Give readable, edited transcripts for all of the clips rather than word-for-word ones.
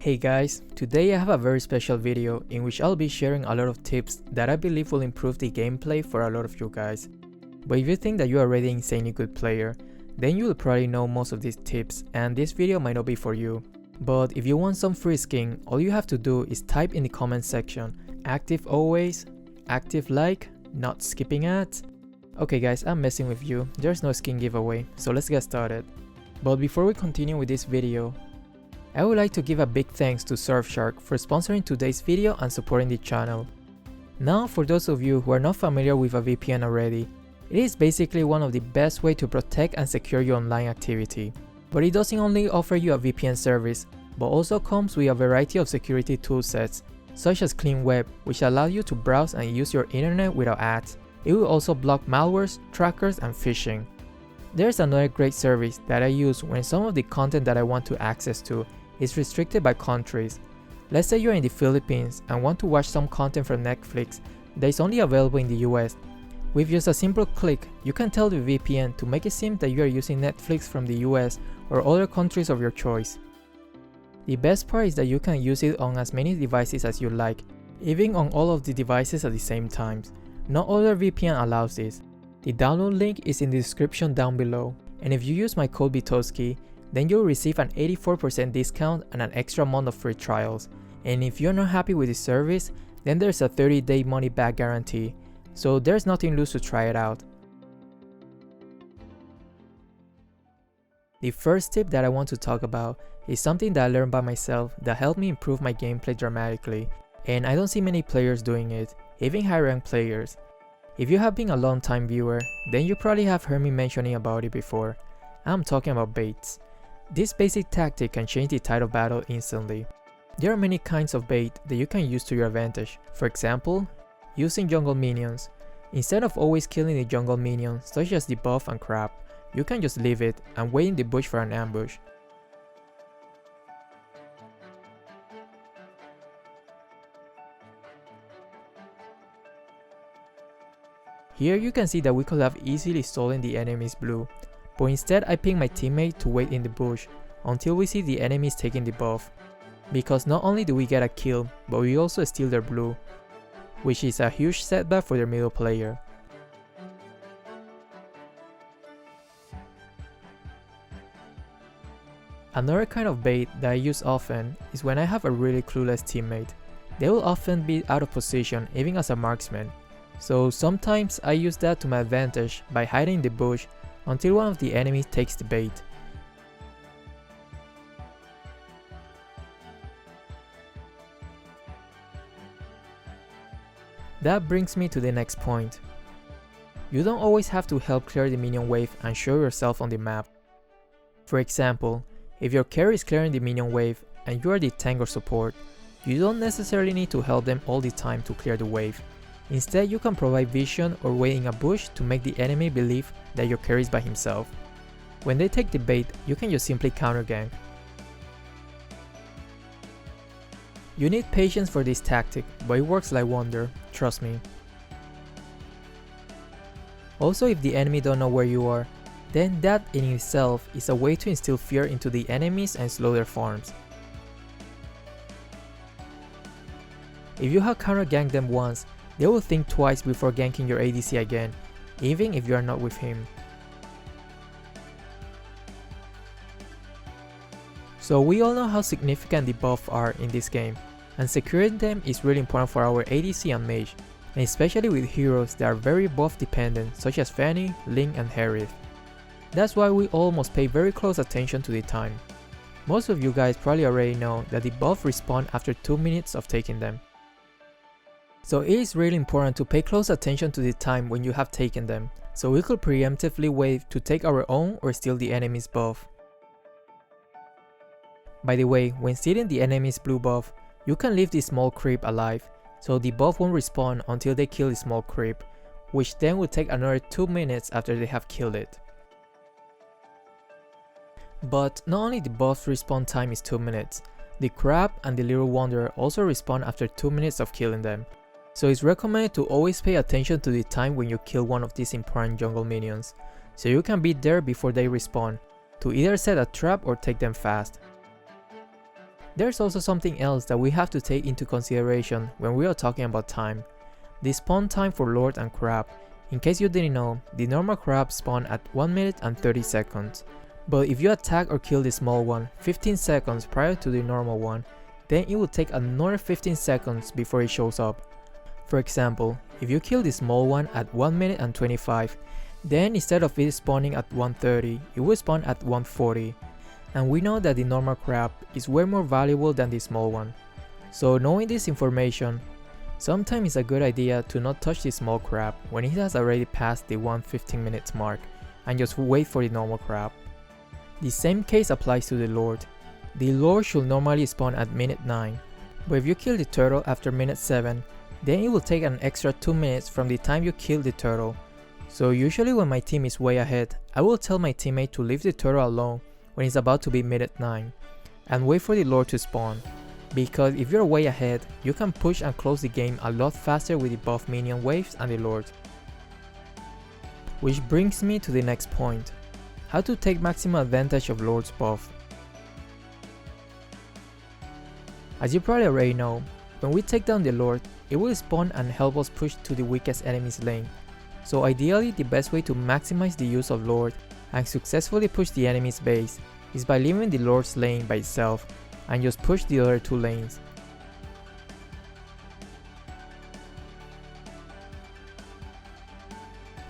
Hey guys, today I have a very special video in which I'll be sharing a lot of tips that I believe will improve the gameplay for a lot of you guys. But if you think that you are already an insanely good player, then you will probably know most of these tips and this video might not be for you. But if you want some free skin, all you have to do is type in the comment section, active always, active like, not skipping ads. Okay guys, I'm messing with you, there's no skin giveaway, so let's get started. But before we continue with this video, I would like to give a big thanks to Surfshark for sponsoring today's video and supporting the channel. Now, for those of you who are not familiar with a VPN already, it is basically one of the best ways to protect and secure your online activity. But it doesn't only offer you a VPN service, but also comes with a variety of security toolsets, such as Clean Web, which allow you to browse and use your internet without ads. It will also block malwares, trackers, and phishing. There's another great service that I use when some of the content that I want to access to is restricted by countries. Let's say you're in the Philippines and want to watch some content from Netflix that is only available in the US. With just a simple click, you can tell the VPN to make it seem that you are using Netflix from the US or other countries of your choice. The best part is that you can use it on as many devices as you like, even on all of the devices at the same time. No other VPN allows this. The download link is in the description down below, and if you use my code Betosky, then you'll receive an 84% discount and an extra month of free trials. And if you're not happy with the service, then there's a 30-day money-back guarantee, so there's nothing to lose to try it out. The first tip that I want to talk about is something that I learned by myself that helped me improve my gameplay dramatically, and I don't see many players doing it, even high-ranked players. If you have been a long-time viewer, then you probably have heard me mentioning about it before. I'm talking about baits. This basic tactic can change the tide of battle instantly. There are many kinds of bait that you can use to your advantage. For example, using jungle minions. Instead of always killing the jungle minions such as the buff and crab, you can just leave it and wait in the bush for an ambush. Here you can see that we could have easily stolen the enemy's blue, but instead I ping my teammate to wait in the bush until we see the enemies taking the buff, because not only do we get a kill, but we also steal their blue, which is a huge setback for their middle player. Another kind of bait that I use often is when I have a really clueless teammate. They will often be out of position even as a marksman, so sometimes I use that to my advantage by hiding in the bush until one of the enemies takes the bait. That brings me to the next point. You don't always have to help clear the minion wave and show yourself on the map. For example, if your carry is clearing the minion wave and you are the tank or support, you don't necessarily need to help them all the time to clear the wave. Instead, you can provide vision or wait in a bush to make the enemy believe that your carry is by himself. When they take the bait, you can just simply counter gank. You need patience for this tactic, but it works like wonder, trust me. Also, if the enemy don't know where you are, then that in itself is a way to instill fear into the enemies and slow their farms. If you have counter ganked them once, they will think twice before ganking your ADC again, even if you are not with him. So we all know how significant the buffs are in this game, and securing them is really important for our ADC and mage, and especially with heroes that are very buff dependent such as Fanny, Ling, and Harith. That's why we all must pay very close attention to the time. Most of you guys probably already know that the buff respawn after 2 minutes of taking them. So it is really important to pay close attention to the time when you have taken them, so we could preemptively wait to take our own or steal the enemy's buff. By the way, when stealing the enemy's blue buff, you can leave the small creep alive, so the buff won't respawn until they kill the small creep, which then will take another 2 minutes after they have killed it. But not only the buff's respawn time is 2 minutes, the crab and the little wanderer also respawn after 2 minutes of killing them. So it's recommended to always pay attention to the time when you kill one of these important jungle minions, so you can be there before they respawn, to either set a trap or take them fast. There's also something else that we have to take into consideration when we are talking about time. The spawn time for Lord and Crab. In case you didn't know, the normal crab spawn at 1 minute and 30 seconds. But if you attack or kill the small one 15 seconds prior to the normal one, then it will take another 15 seconds before it shows up. For example, if you kill the small one at 1 minute and 25, then instead of it spawning at 1:30, it will spawn at 1:40. And we know that the normal crab is way more valuable than the small one. So knowing this information, sometimes it's a good idea to not touch the small crab when it has already passed the 1:15 minutes mark and just wait for the normal crab. The same case applies to the Lord. The Lord should normally spawn at minute 9, but if you kill the turtle after minute 7, then it will take an extra 2 minutes from the time you kill the turtle. So usually when my team is way ahead, I will tell my teammate to leave the turtle alone when it's about to be minute 9, and wait for the Lord to spawn, because if you're way ahead, you can push and close the game a lot faster with the buff minion waves and the Lord. Which brings me to the next point, how to take maximum advantage of Lord's buff. As you probably already know, when we take down the Lord, it will spawn and help us push to the weakest enemy's lane. So ideally, the best way to maximize the use of Lord and successfully push the enemy's base is by leaving the Lord's lane by itself and just push the other 2 lanes.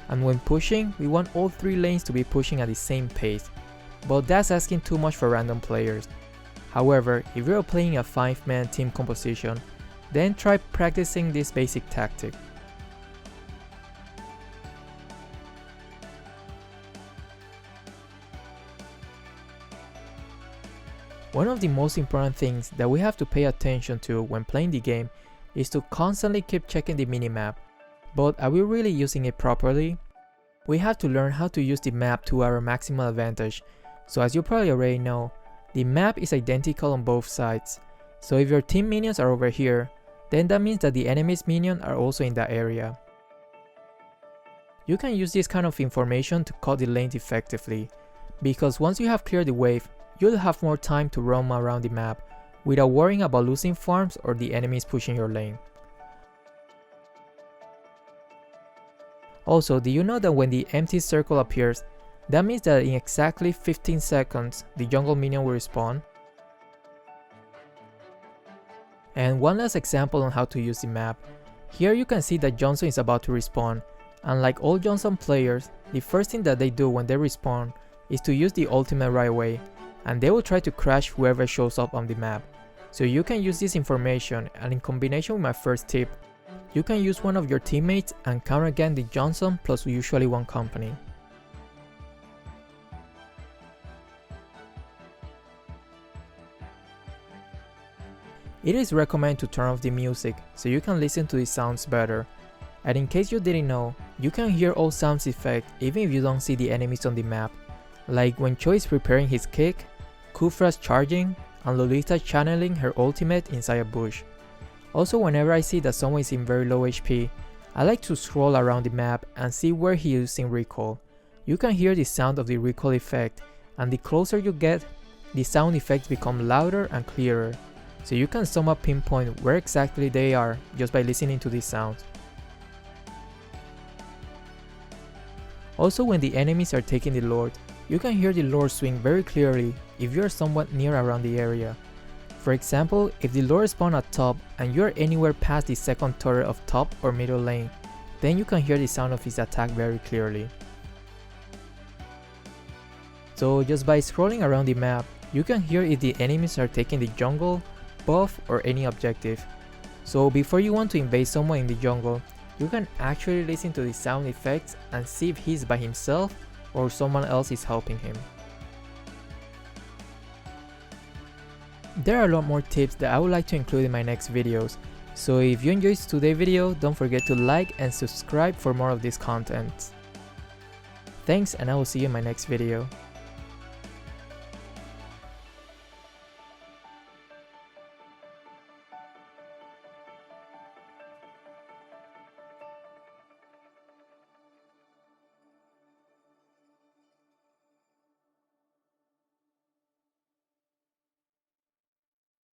And when pushing, we want all 3 lanes to be pushing at the same pace, but that's asking too much for random players. However, if you're playing a 5-man team composition, then try practicing this basic tactic. One of the most important things that we have to pay attention to when playing the game is to constantly keep checking the minimap. But are we really using it properly? We have to learn how to use the map to our maximal advantage. So as you probably already know, the map is identical on both sides. So if your team minions are over here, then that means that the enemy's minions are also in that area. You can use this kind of information to cut the lanes effectively, because once you have cleared the wave, you'll have more time to roam around the map without worrying about losing farms or the enemies pushing your lane. Also, do you know that when the empty circle appears, that means that in exactly 15 seconds, the jungle minion will respawn? And one last example on how to use the map. Here you can see that Johnson is about to respawn, and like all Johnson players, the first thing that they do when they respawn is to use the ultimate right away, and they will try to crash whoever shows up on the map. So you can use this information, and in combination with my first tip, you can use one of your teammates and counter again the Johnson plus usually 1 company. It is recommended to turn off the music so you can listen to the sounds better. And in case you didn't know, you can hear all sounds effects even if you don't see the enemies on the map, like when Choi is preparing his kick, Kufra's charging, and Lolita channeling her ultimate inside a bush. Also, whenever I see that someone is in very low HP, I like to scroll around the map and see where he is using recall. You can hear the sound of the recall effect, and the closer you get, the sound effects become louder and clearer, so you can somewhat pinpoint where exactly they are just by listening to these sounds. Also, when the enemies are taking the Lord, you can hear the Lord swing very clearly if you are somewhat near around the area. For example, if the Lord spawns at top and you are anywhere past the second turret of top or middle lane, then you can hear the sound of his attack very clearly. So just by scrolling around the map, you can hear if the enemies are taking the jungle, buff, or any objective. So before you want to invade someone in the jungle, you can actually listen to the sound effects and see if he's by himself or someone else is helping him. There are a lot more tips that I would like to include in my next videos, so if you enjoyed today's video, don't forget to like and subscribe for more of this content. Thanks, and I will see you in my next video.